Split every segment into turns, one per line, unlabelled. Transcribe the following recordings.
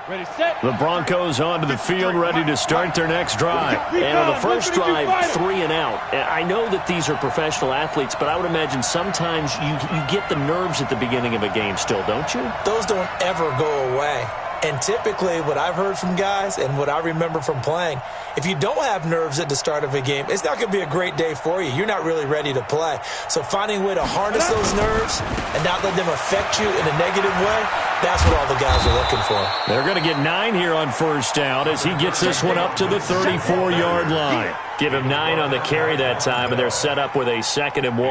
The Broncos onto the field, ready to start their next drive.
And on the first drive, 3 and out. I know that these are professional athletes, but I would imagine sometimes you get the nerves at the beginning of a game still, don't you?
Those don't ever go away. And typically what I've heard from guys and what I remember from playing, if you don't have nerves at the start of a game, it's not going to be a great day for you. You're not really ready to play. So finding a way to harness those nerves and not let them affect you in a negative way, that's what all the guys are looking for.
They're going to get 9 here on first down as he gets this one up to the 34-yard line.
Give him 9 on the carry that time, and they're set up with a 2nd and 1.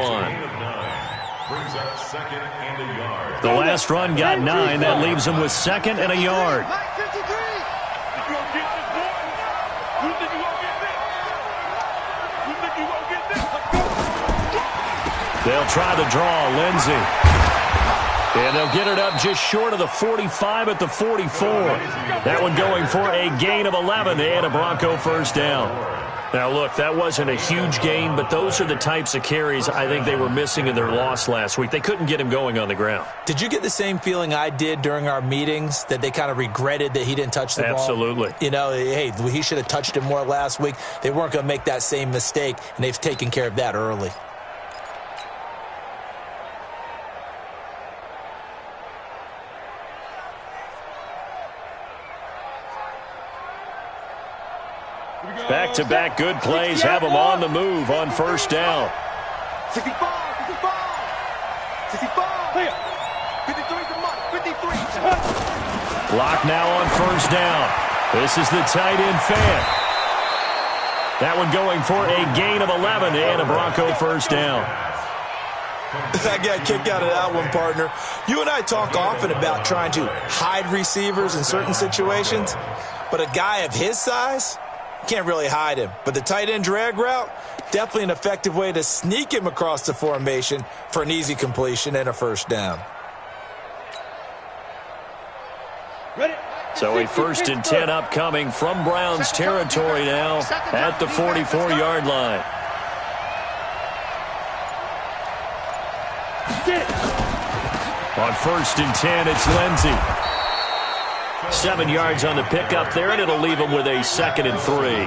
The last run got 9. That leaves him with 2nd and a yard. They'll try to draw Lindsey. And they'll get it up just short of the 45 at the 44. That one going for a gain of 11 and a Bronco first down. Now, look, that wasn't a huge gain, but those are the types of carries I think they were missing in their loss last week. They couldn't get him going on the ground.
Did you get the same feeling I did during our meetings, that they kind of regretted that he didn't touch the ball?
Absolutely.
You know, hey, he should have touched it more last week. They weren't going to make that same mistake, and they've taken care of that early.
Back-to-back good plays have them on the move on first down.
65, 53.
Lock now on first down. This is the tight end fan. That one going for a gain of 11 and a Bronco first down.
I got a kick out of that one, partner. You and I talk often about trying to hide receivers in certain situations, but a guy of his size, can't really hide him. But the tight end drag route, definitely an effective way to sneak him across the formation for an easy completion and a first down.
So a 1st and 10 upcoming from Browns territory now at the 44-yard line. On 1st and 10, it's Lindsey. 7 yards on the pickup there, and it'll leave them with a 2nd and 3.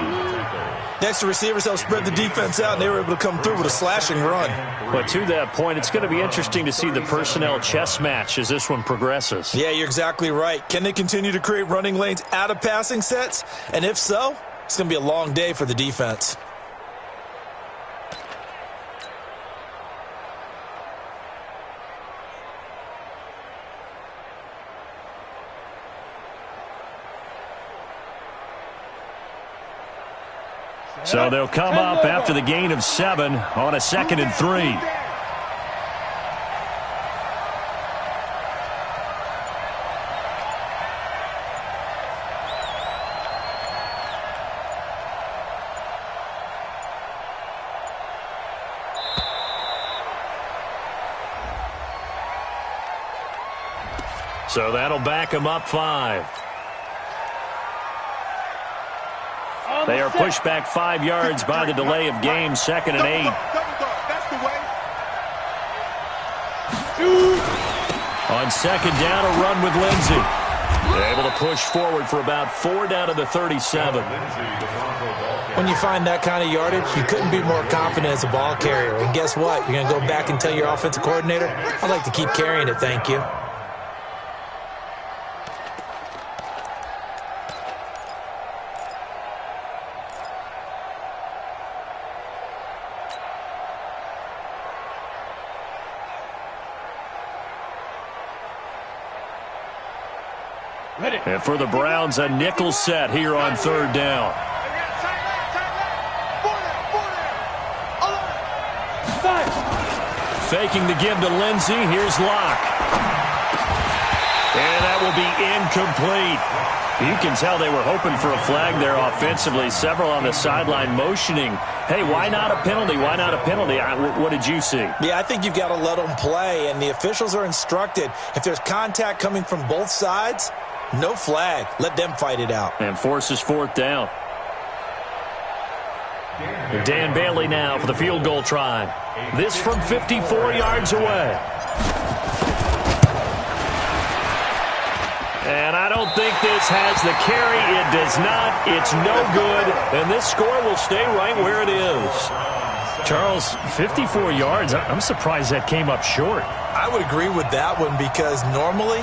Next, the receivers helped spread the defense out, and they were able to come through with a slashing run.
But to that point, it's going to be interesting to see the personnel chess match as this one progresses.
Yeah, you're exactly right. Can they continue to create running lanes out of passing sets? And if so, it's going to be a long day for the defense.
So they'll come up after the gain of 7 on a 2nd and 3. So that'll back them up 5. They are pushed back 5 yards by the delay of game, 2nd and 8. On 2nd down, a run with Lindsey. They're able to push forward for about 4 down to the 37.
When you find that kind of yardage, you couldn't be more confident as a ball carrier. And guess what? You're going to go back and tell your offensive coordinator, I'd like to keep carrying it, thank you.
And for the Browns, a nickel set here on 3rd down. Faking the give to Lindsey. Here's Locke. And that will be incomplete. You can tell they were hoping for a flag there offensively. Several on the sideline motioning, hey, why not a penalty? Why not a penalty? What did you see?
Yeah, I think you've got to let them play, and the officials are instructed, if there's contact coming from both sides, no flag. Let them fight it out.
And forces 4th down. Dan Bailey now for the field goal try. This from 54 yards away.
And I don't think this has the carry. It does not. It's no good. And this score will stay right where it is.
Charles, 54 yards. I'm surprised that came up short.
I would agree with that one because normally,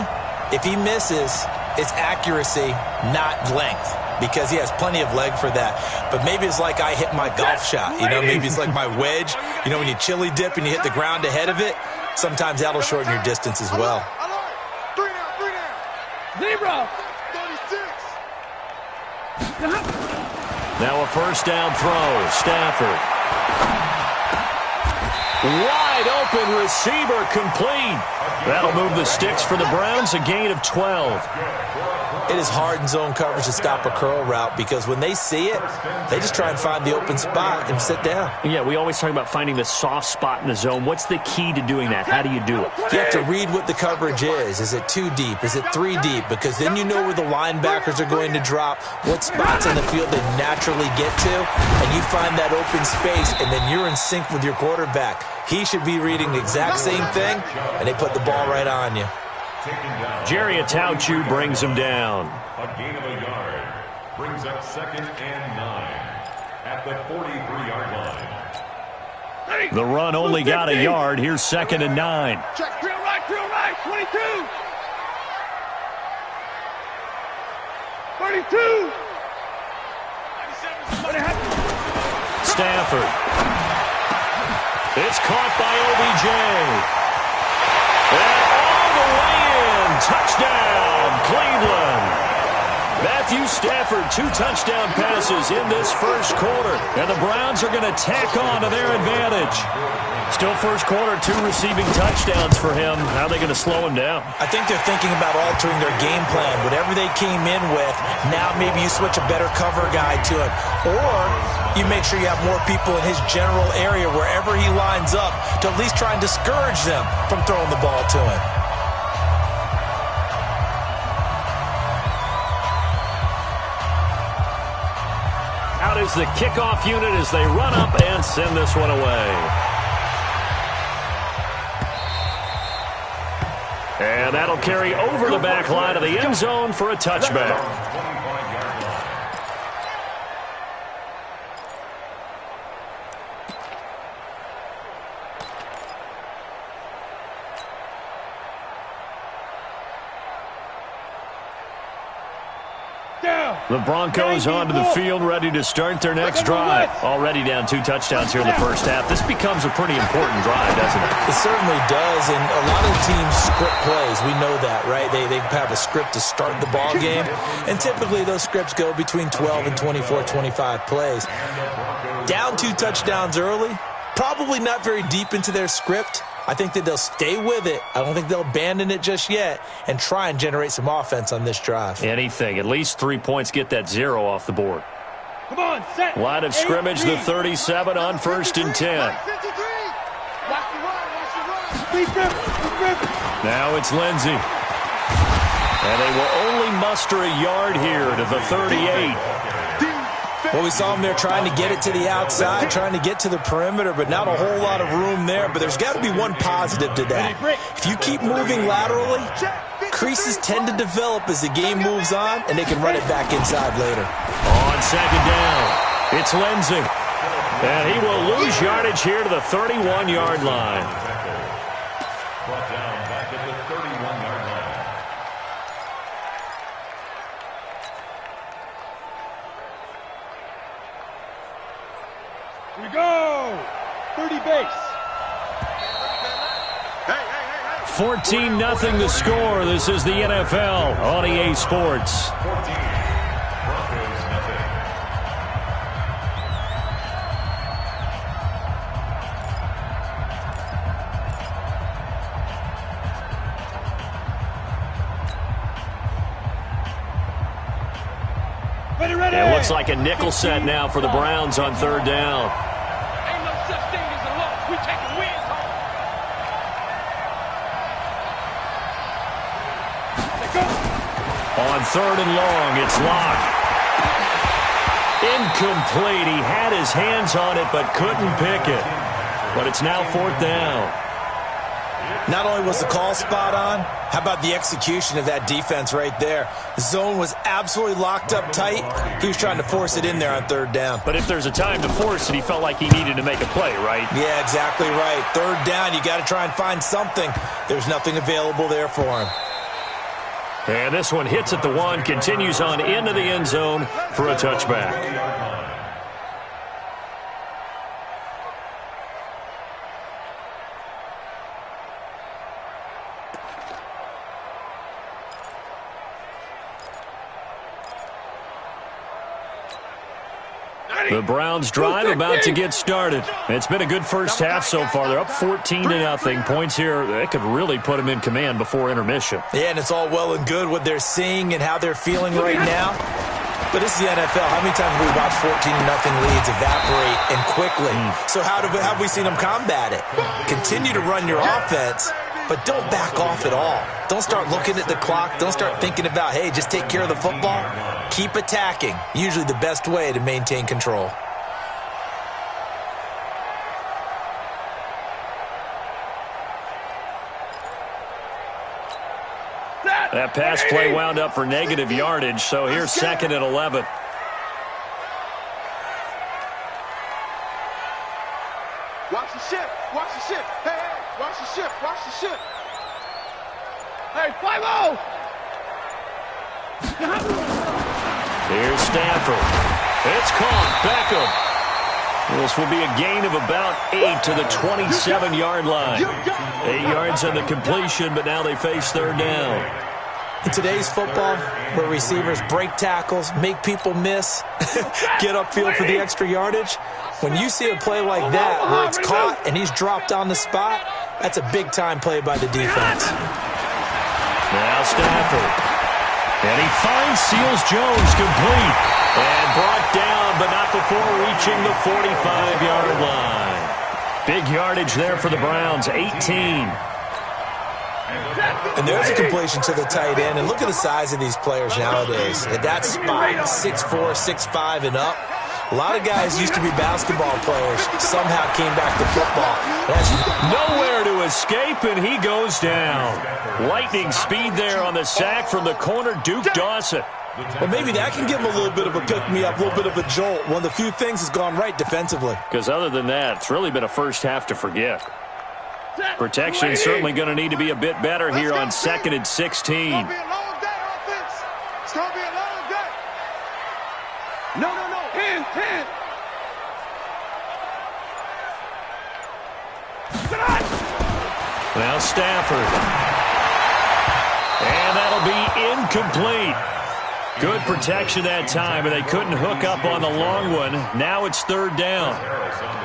if he misses, it's accuracy, not length, because he has plenty of leg for that. But maybe it's like I hit my golf shot. You know, maybe it's like my wedge. You know, when you chili dip and you hit the ground ahead of it, sometimes that'll shorten your distance as well.
Zebra. 36.
Now a first down throw. Stafford. Wide open receiver complete. That'll move the sticks for the Browns, a gain of 12.
It is hard in zone coverage to stop a curl route because when they see it, they just try and find the open spot and sit down.
Yeah, we always talk about finding the soft spot in the zone. What's the key to doing that? How do you do it?
You have to read what the coverage is. Is it 2 deep? Is it 3 deep? Because then you know where the linebackers are going to drop, what spots on the field they naturally get to, and you find that open space, and then you're in sync with your quarterback. He should be reading the exact same thing, and they put the ball right on you.
Jerry Atauchu brings him down.
A gain of a yard. Brings up 2nd and 9 at the 43-yard line.
The run only got a yard. Here's 2nd and 9.
Check, drill right, 22. 32.
Stafford. It's caught by OBJ. And all the way in. Touchdown, Cleveland. Matthew Stafford, 2 touchdown passes in this first quarter. And the Browns are going to tack on to their advantage.
Still first quarter, 2 receiving touchdowns for him. How are they going to slow him down?
I think they're thinking about altering their game plan. Whatever they came in with, now maybe you switch a better cover guy to it. Or you make sure you have more people in his general area wherever he lines up to at least try and discourage them from throwing the ball to him.
Out is the kickoff unit as they run up and send this one away. And that'll carry over the back line of the end zone for a touchback.
The Broncos onto the field, ready to start their next drive. Already down 2 touchdowns here in the first half. This becomes a pretty important drive, doesn't it?
It certainly does, and a lot of teams script plays. We know that, right? They have a script to start the ball game, and typically those scripts go between 12 and 24, 25 plays. Down 2 touchdowns early, probably not very deep into their script. I think that they'll stay with it. I don't think they'll abandon it just yet and try and generate some offense on this drive.
Anything. At least 3 points get that 0 off the board.
Come on, set.
Line of scrimmage, the 37 on 1st and 10.
Now it's Lindsey.
And they will only muster a yard here to the 38.
Well, we saw him there trying to get it to the outside, trying to get to the perimeter, but not a whole lot of room there. But there's got to be one positive to that. If you keep moving laterally, creases tend to develop as the game moves on, and they can run it back inside later.
On 2nd down, it's Lindsey. And he will lose yardage here to the 31-yard line.
Brought down back at the 31-yard line.
Here we go. 30 base.
14-0 the score. This is the NFL on EA Sports.
14. Broncos nothing.
Ready.
It looks like a nickel set now for the Browns on 3rd down.
Ain't no such thing as a loss. We taking wins home. Let's go.
On 3rd and long, it's Locke. Incomplete. He had his hands on it but couldn't pick it. But it's now 4th down.
Not only was the call spot on, how about the execution of that defense right there? The zone was absolutely locked up tight. He was trying to force it in there on third down.
But if there's a time to force it, he felt like he needed to make a play, right?
Yeah, exactly right. Third down, you got to try and find something. There's nothing available there for him.
And this one hits at the 1, continues on into the end zone for a touchback. The Browns drive about to get started. It's been a good first half so far. They're up 14-0. Points here, that could really put them in command before intermission.
Yeah, and it's all well and good what they're seeing and how they're feeling right now. But this is the NFL. How many times have we watched 14-0 leads evaporate and quickly? So how have we seen them combat it? Continue to run your offense, but don't back off at all. Don't start looking at the clock. Don't start thinking about, hey, just take care of the football. Keep attacking. Usually the best way to maintain control.
That pass play wound up for negative yardage, so here's 2nd and 11.
Watch the ship. Watch the ship. Hey, hey, watch the ship. Watch the ship. Hey, 5-0.
Here's Stanford. It's caught. Beckham. This will be a gain of about 8 to the 27-yard line. 8 yards on the completion, but now they face third down.
In today's football, where receivers break tackles, make people miss, get upfield for the extra yardage, when you see a play like that where it's caught and he's dropped on the spot, that's a big-time play by the defense.
Now Stafford. And he finds Seals-Jones complete. And brought down, but not before reaching the 45-yard line. Big yardage there for the Browns, 18.
And there's a completion to the tight end. And look at the size of these players nowadays. At that spot, 6'4", 6'5", and up. A lot of guys used to be basketball players. Somehow came back to football. That's
nowhere to escape, and he goes down. Lightning speed there on the sack from the corner, Duke Dawson.
Well, maybe that can give him a little bit of a pick-me-up, a little bit of a jolt. One of the few things has gone right defensively.
Because other than that, it's really been a first half to forget. Protection certainly going to need to be a bit better here on 2nd and 16.
It's going to be a long day, offense. It's going to be a long day. No. Hand.
Now Stafford. And that'll be incomplete. Good protection that time, and they couldn't hook up on the long one. Now it's third down.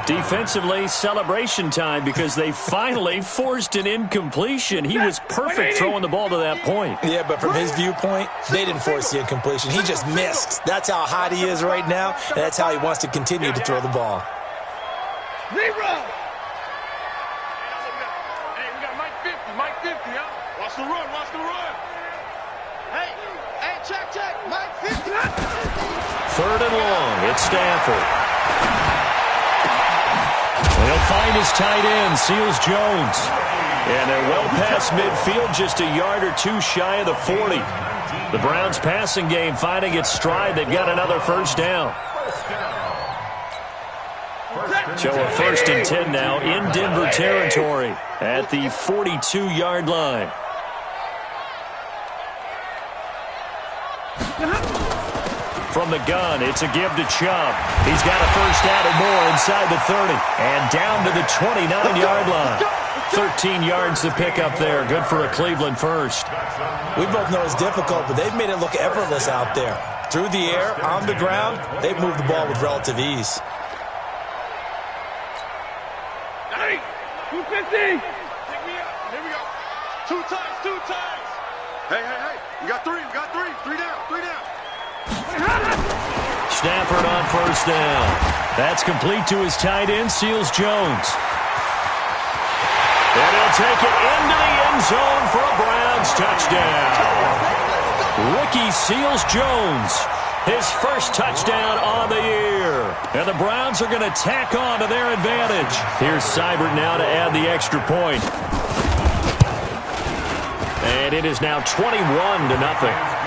Defensively, celebration time because they finally forced an incompletion. He was perfect throwing the ball to that point.
Yeah, but from his viewpoint, they didn't force the incompletion. He just missed. That's how hot he is right now, and that's how he wants to continue to throw the ball.
Hey, we got Mike 50, huh? Watch the run. Hey, check. Mike 50.
Third and long. It's Stanford. He'll find his tight end, Seals-Jones. And they're well past midfield, just a yard or two shy of the 40. The Browns passing game finding its stride. They've got another first down. So a 1st and 10 now in Denver territory at the 42-yard line. From the gun, it's a give to Chubb. He's got a first down and more inside the 30. And down to the 29-yard line. 13 yards to pick up there. Good for a Cleveland first.
We both know it's difficult, but they've made it look effortless out there. Through the air, on the ground, they've moved the ball with relative ease.
Hey, 250. Pick me up. Here we go. Two times. Hey. You got three. Three down.
Stafford on first down. That's complete to his tight end, Seals-Jones. And he'll take it into the end zone for a Browns touchdown. Ricky Seals-Jones His first touchdown on the year. And the Browns are going to tack on to their advantage. Here's Seibert now to add the extra point. And it is now 21-0.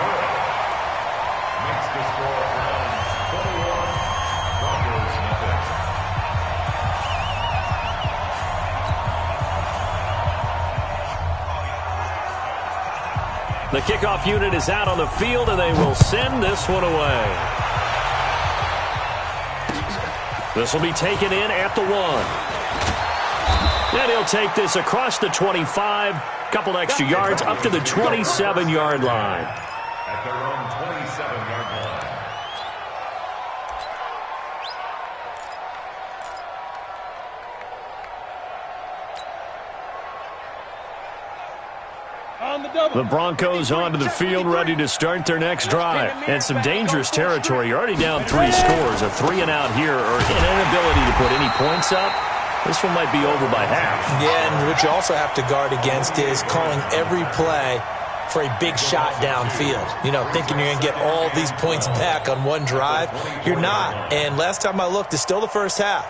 The kickoff unit is out on the field, and they will send this one away. This will be taken in at the 1. And he'll take this across the 25, couple extra yards up to the 27-yard line.
At their own 27-yard line.
The Broncos onto the field, ready to start their next drive. And some dangerous territory. You're already down 3 scores. A 3-and-out here, or an inability to put any points up. This one might be over by half.
Yeah, and what you also have to guard against is calling every play for a big shot downfield. You know, thinking you're going to get all these points back on one drive. You're not. And last time I looked, it's still the first half.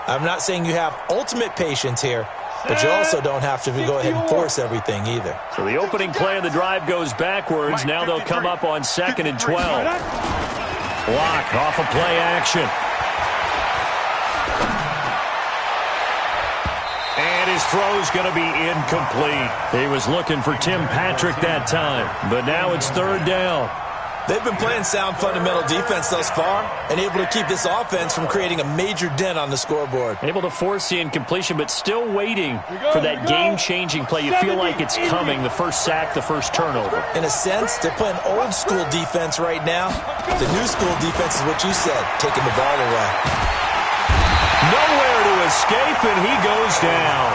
I'm not saying you have ultimate patience here, but you also don't have to go ahead and force everything either.
So the opening play of the drive goes backwards. Now they'll come up on 2nd and 12. Block off of play action. And his throw's going to be incomplete. He was looking for Tim Patrick that time, but now it's 3rd down.
They've been playing sound fundamental defense thus far and able to keep this offense from creating a major dent on the scoreboard.
Able to force the incompletion, but still waiting for that game-changing play. You feel like it's coming, the first sack, the first turnover.
In a sense, they're playing old-school defense right now. The new-school defense is what you said, taking the ball away.
Nowhere to escape, and he goes down.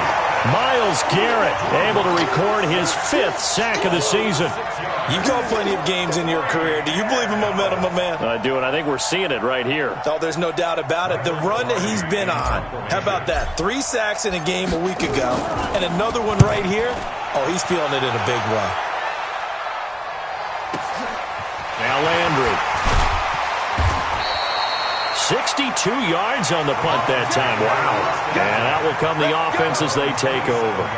Myles Garrett able to record his 5th sack of the season.
You've called plenty of games in your career. Do you believe in momentum, my man?
I do, and I think we're seeing it right here.
Oh, there's no doubt about it. The run that he's been on, how about that? 3 sacks in a game a week ago, and another one right here. Oh, he's feeling it in a big way.
Now Landry. 62 yards on the punt that time. Wow. And that will come the offense as they take over.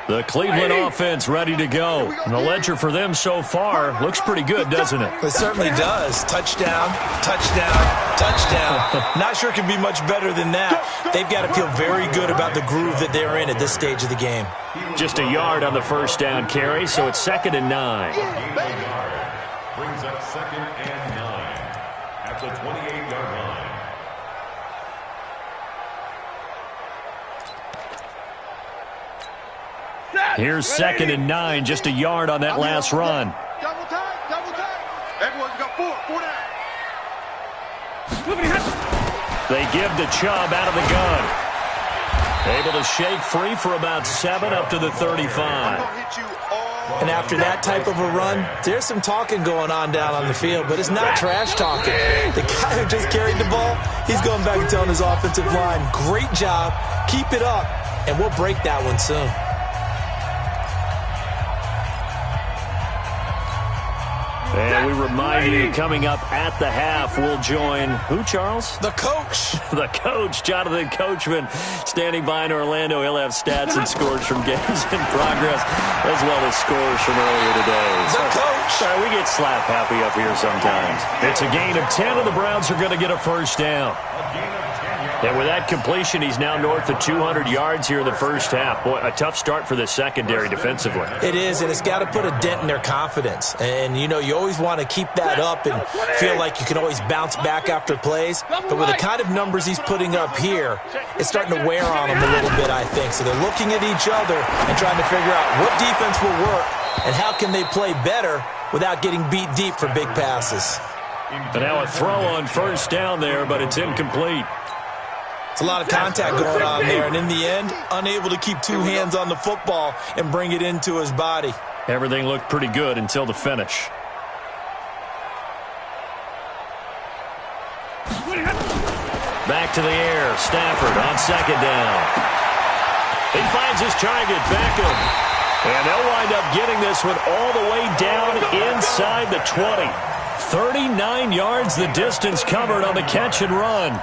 The Cleveland offense ready to go. And the ledger for them so far looks pretty good, doesn't it?
It certainly does. Touchdown, touchdown, touchdown. Not sure it can be much better than that. They've got to feel very good about the groove that they're in at this stage of the game.
Just a yard on the first down carry, so it's 2nd and 9.
Brings up 2nd and 9 at the 28-yard line.
Here's 2nd and 9, just a yard on that last run.
Double time, double time. Everyone's got 4 down.
They give the Chubb out of the gun. Able to shake free for about 7 up to the 35.
And after that type of a run, there's some talking going on down on the field, but it's not trash talking. The guy who just carried the ball, he's going back and telling his offensive line, great job, keep it up, and we'll break that one soon.
And we remind you, coming up at the half, we'll join who, Charles?
The coach.
The coach, Jonathan Coachman, standing by in Orlando. He'll have stats and scores from games in progress, as well as scores from earlier today.
The coach.
Sorry, we get slap happy up here sometimes. It's a gain of 10, and the Browns are going to get a first down. And with that completion, he's now north of 200 yards here in the first half. Boy, a tough start for the secondary defensively.
It is, and it's got to put a dent in their confidence. And, you know, you always want to keep that up and feel like you can always bounce back after plays. But with the kind of numbers he's putting up here, it's starting to wear on them a little bit, I think. So they're looking at each other and trying to figure out what defense will work and how can they play better without getting beat deep for big passes.
And now a throw on first down there, but it's incomplete.
It's a lot of contact going on there, and in the end, unable to keep 2 hands on the football and bring it into his body.
Everything looked pretty good until the finish. Back to the air. Stafford on 2nd down. He finds his target, Beckham. And they'll wind up getting this one all the way down inside the 20. 39 yards the distance covered on the catch and run.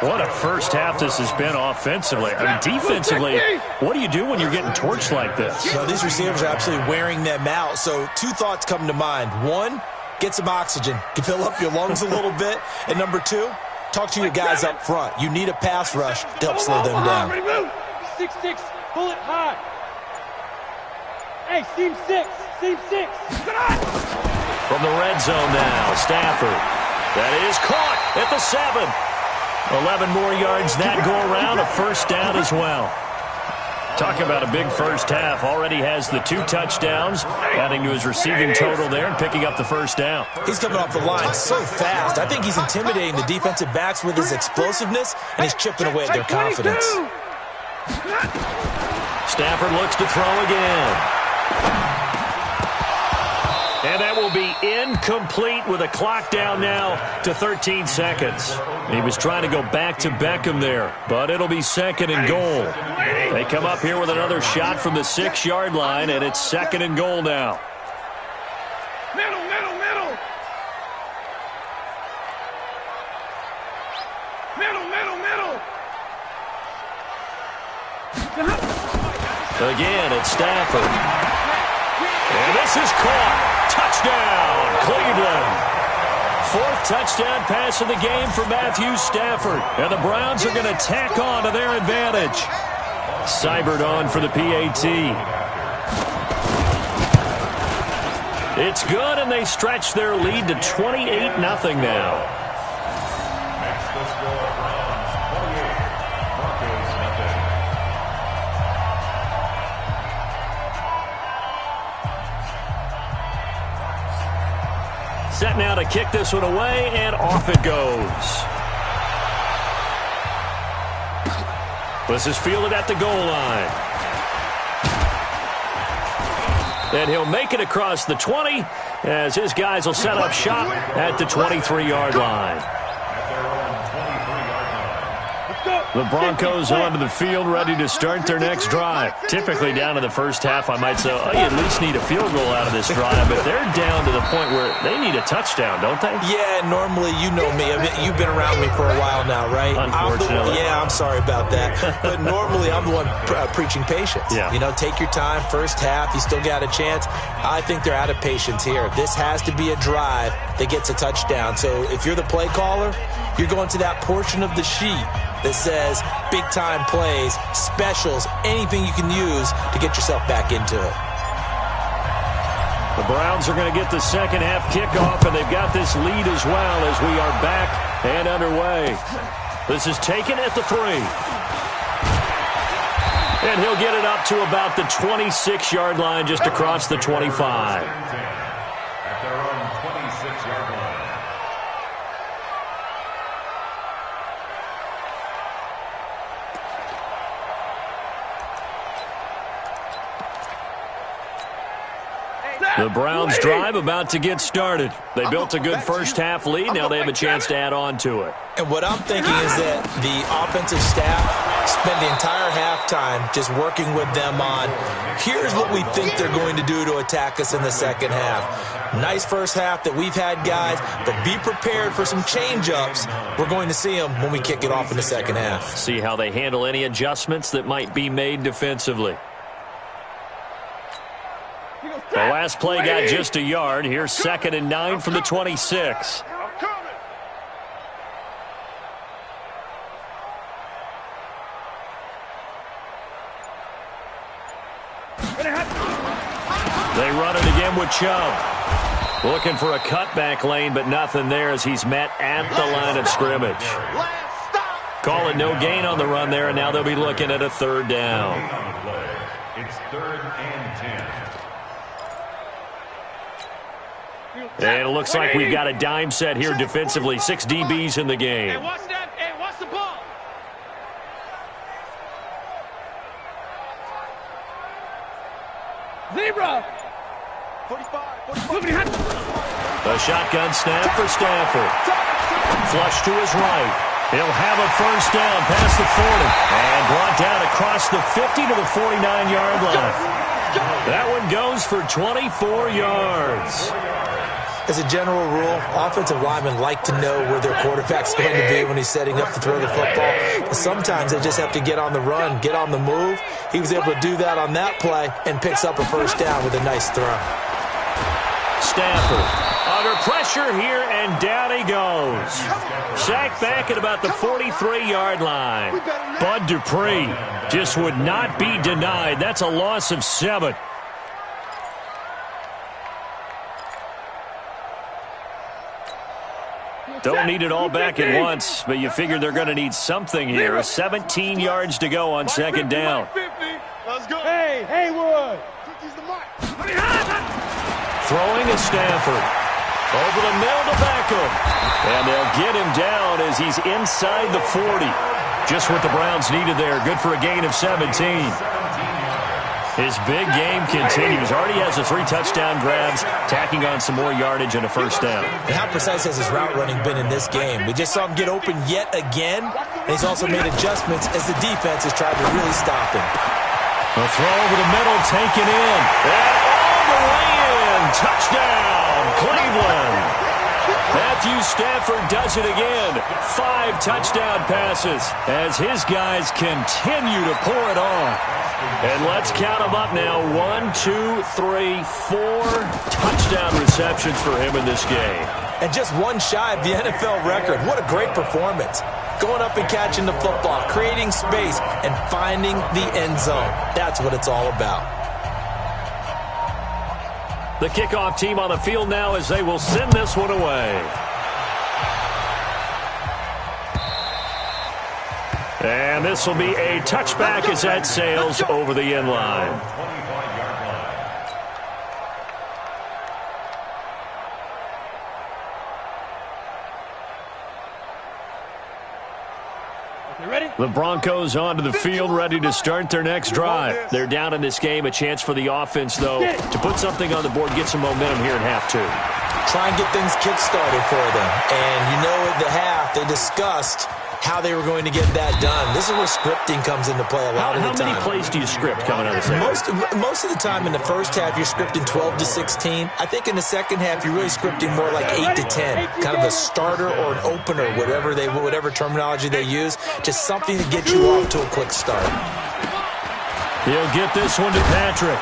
What a first half this has been offensively. I mean, defensively, what do you do when you're getting torched like this?
Well, these receivers are absolutely wearing them out. So 2 thoughts come to mind. 1, get some oxygen. You fill up your lungs a little bit. And number 2, talk to your guys up front. You need a pass rush to help slow them down.
6-6, pull it high. Hey, seam 6.
From the red zone now, Stafford. That is caught at the 7. 11 more yards that go around, a first down as well. Talk about a big first half. Already has the 2 touchdowns, adding to his receiving total there and picking up the first down.
He's coming off the line so fast. I think he's intimidating the defensive backs with his explosiveness, and he's chipping away at their confidence.
Stafford looks to throw again. And that will be incomplete with a clock down now to 13 seconds. He was trying to go back to Beckham there, but it'll be 2nd and goal. They come up here with another shot from the 6-yard line, and it's 2nd and goal now.
Middle.
Again, it's Stafford. And this is caught. Touchdown, Cleveland. 4th touchdown pass of the game for Matthew Stafford. And the Browns are going to tack on to their advantage. Seibert on for the PAT. It's good, and they stretch their lead to 28-0 now.
That's the score. Browns 28, Broncos nothing.
Set now to kick this one away, and off it goes. This is fielded at the goal line. And he'll make it across the 20 as his guys will set up shop at the 23-yard line. The Broncos onto the field ready to start their next drive. Typically down in the first half, I might say, oh, you at least need a field goal out of this drive, but they're down to the point where they need a touchdown, don't they?
Yeah, normally, you know me. I mean, you've been around me for a while now, right?
Unfortunately.
I'm sorry about that. But normally, I'm the one preaching patience.
Yeah.
You know, take your time. First half, you still got a chance. I think they're out of patience here. This has to be a drive that gets a touchdown. So if you're the play caller, you're going to that portion of the sheet that says big-time plays, specials, anything you can use to get yourself back into it.
The Browns are going to get the second half kickoff, and they've got this lead as well as we are back and underway. This is taken at the 3. And he'll get it up to about the 26-yard line, just across the 25.
At their own 26-yard line.
The Browns drive about to get started. They built a good first half lead. Now they have a chance to add on to it.
And what I'm thinking is that the offensive staff spend the entire halftime just working with them on, here's what we think they're going to do to attack us in the second half. Nice first half that we've had, guys, but be prepared for some change-ups. We're going to see them when we kick it off in the second half.
See how they handle any adjustments that might be made defensively. The last play got just a yard. Here's 2nd and 9 from the 26. They run it again with Chubb. Looking for a cutback lane, but nothing there as he's met at the line of scrimmage. Call it no gain on the run there, and now they'll be looking at a 3rd down.
It's 3rd and 10.
And it looks like we've got a dime set here defensively. 6 DBs in the game.
Hey, watch that. Hey, watch the ball. Zebra. 45.
A shotgun snap for Stafford. Flush to his right. He'll have a first down past the 40 and brought down across the 50 to the 49-yard line. That one goes for 24 yards.
As a general rule, offensive linemen like to know where their quarterback's going to be when he's setting up to throw the football. But sometimes they just have to get on the run, get on the move. He was able to do that on that play and picks up a first down with a nice throw.
Stafford under pressure here, and down he goes. Sacked back at about the 43-yard line. Bud Dupree just would not be denied. That's a loss of 7. Don't need it all back at once, but you figure they're going to need something here. 17 yards to go on second down.
Let's go.
Hey, Haywood.
Throwing at Stafford. Over the middle to Beckham. And they'll get him down as he's inside the 40. Just what the Browns needed there. Good for a gain of 17. His big game continues. Already has the 3 touchdown grabs, tacking on some more yardage and a first down.
And how precise has his route running been in this game? We just saw him get open yet again, and he's also made adjustments as the defense has tried to really stop him.
A throw over the middle, taken in. And all the way in. Touchdown, Cleveland. Matthew Stafford does it again. 5 touchdown passes as his guys continue to pour it on. And let's count them up now. 1, 2, 3, 4 touchdown receptions for him in this game.
And just one shy of the NFL record. What a great performance. Going up and catching the football, creating space, and finding the end zone. That's what it's all about.
The kickoff team on the field now as they will send this one away. And this will be a touchback as that sails over the end line. The Broncos onto the field, ready to start their next drive. They're down in this game. A chance for the offense, though, to put something on the board, get some momentum here in half 2.
Try and get things kick-started for them. And you know at the half, they discussed how they were going to get that done. This is where scripting comes into play a lot of the time.
How many plays do you script coming out of the second?
Most of the time in the first half, you're scripting 12 to 16. I think in the second half, you're really scripting more like 8 to 10. Kind of a starter or an opener, whatever terminology they use. Just something to get you off to a quick start.
He'll get this one to Patrick.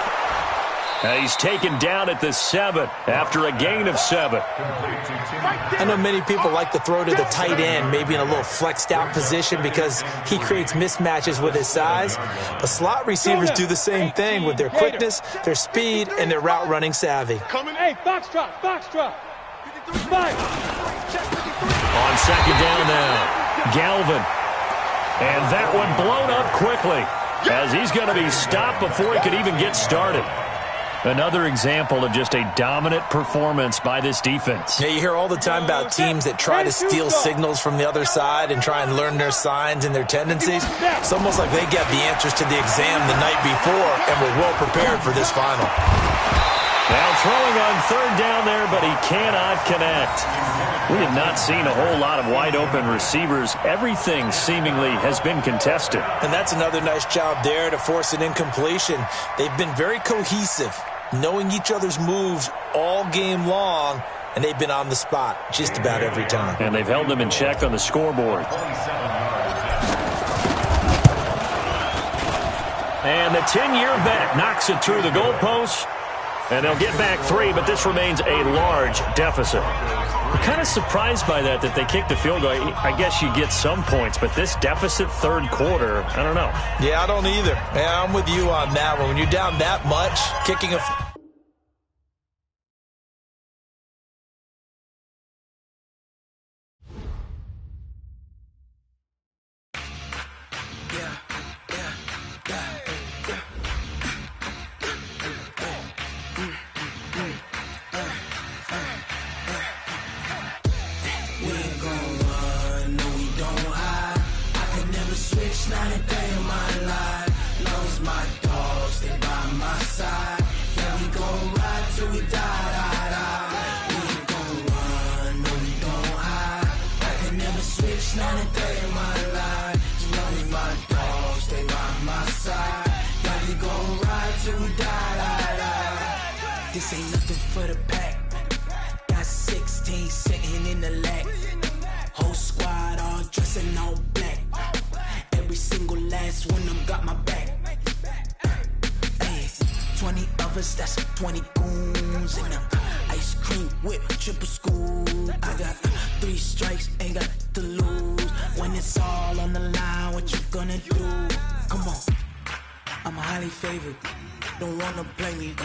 He's taken down at the 7 after a gain of 7.
I know many people like to throw to the tight end, maybe in a little flexed out position because he creates mismatches with his size. But slot receivers do the same thing with their quickness, their speed, and their route running savvy.
Hey, box drop.
On second down now, Galvin. And that one blown up quickly as he's going to be stopped before he could even get started. Another example of just a dominant performance by this defense.
Yeah, you hear all the time about teams that try to steal signals from the other side and try and learn their signs and their tendencies. It's almost like they got the answers to the exam the night before and were well prepared for this final.
Now throwing on third down there, but he cannot connect. We have not seen a whole lot of wide-open receivers. Everything seemingly has been contested.
And that's another nice job there to force an incompletion. They've been very cohesive, knowing each other's moves all game long, and they've been on the spot just about every time.
And they've held them in check on the scoreboard. And the 10-year vet knocks it through the goalpost. And they'll get back 3, but this remains a large deficit. I'm kind of surprised by that they kicked the field goal. I guess you get some points, but this deficit third quarter, I don't know.
Yeah, I don't either. Yeah, I'm with you on that one. When you're down that much, kicking a...
Not a day in my life. Long as my dogs, they by my side. Yeah, we This ain't nothing for the pack. Got 16 sitting in the lap. Whole squad all dressing all black. Every single last one of them got my back. Hey, 20 of us, that's 20 goons. And the ice cream whip, triple scoop. I got 3 strikes, ain't got to lose. When it's all on the line, what you gonna do? Come on, I'm highly favored. Don't wanna play me,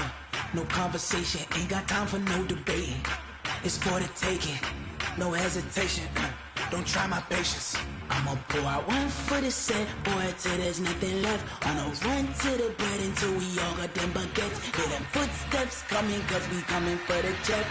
no conversation, ain't got time for no debating. It's for the taking, no hesitation. Don't try my patience. I'ma pour out one for the set, boy, till there's nothing left. On a run to the bread until we all got them baguettes. Hear them footsteps coming, cause we coming for the check.